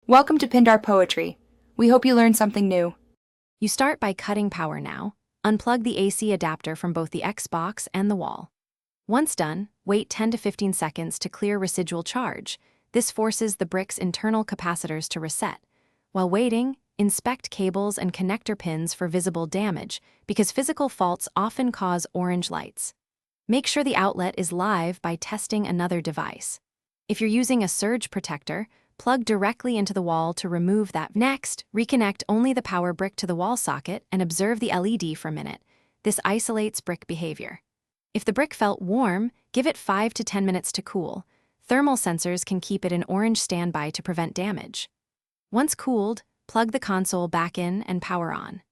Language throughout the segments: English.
Welcome to Pindar Poetry. We hope you learned something new. You start by cutting power now. Unplug the AC adapter from both the Xbox and the wall. Once done, wait 10 to 15 seconds to clear residual charge. This forces the brick's internal capacitors to reset. While waiting, inspect cables and connector pins for visible damage, because physical faults often cause orange lights. Make sure the outlet is live by testing another device. If you're using a surge protector, plug directly into the wall to remove that. Next, reconnect only the power brick to the wall socket and observe the LED for a minute. This isolates brick behavior. If the brick felt warm, give it 5 to 10 minutes to cool. Thermal sensors can keep it in orange standby to prevent damage. Once cooled, plug the console back in and power on.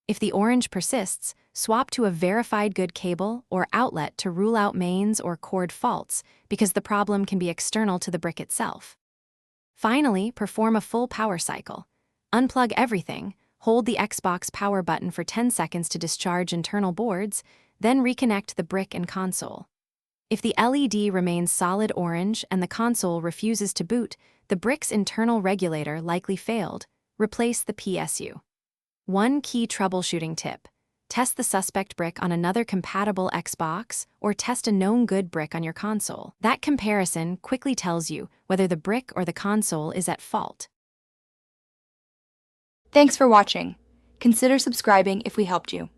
If the orange persists, swap to a verified good cable or outlet to rule out mains or cord faults, because the problem can be external to the brick itself. Finally, perform a full power cycle. Unplug everything, hold the Xbox power button for 10 seconds to discharge internal boards, then reconnect the brick and console. If the LED remains solid orange and the console refuses to boot, the brick's internal regulator likely failed. Replace the PSU. One key troubleshooting tip: test the suspect brick on another compatible Xbox or test a known good brick on your console. That comparison quickly tells you whether the brick or the console is at fault. Thanks for watching. Consider subscribing if we helped you.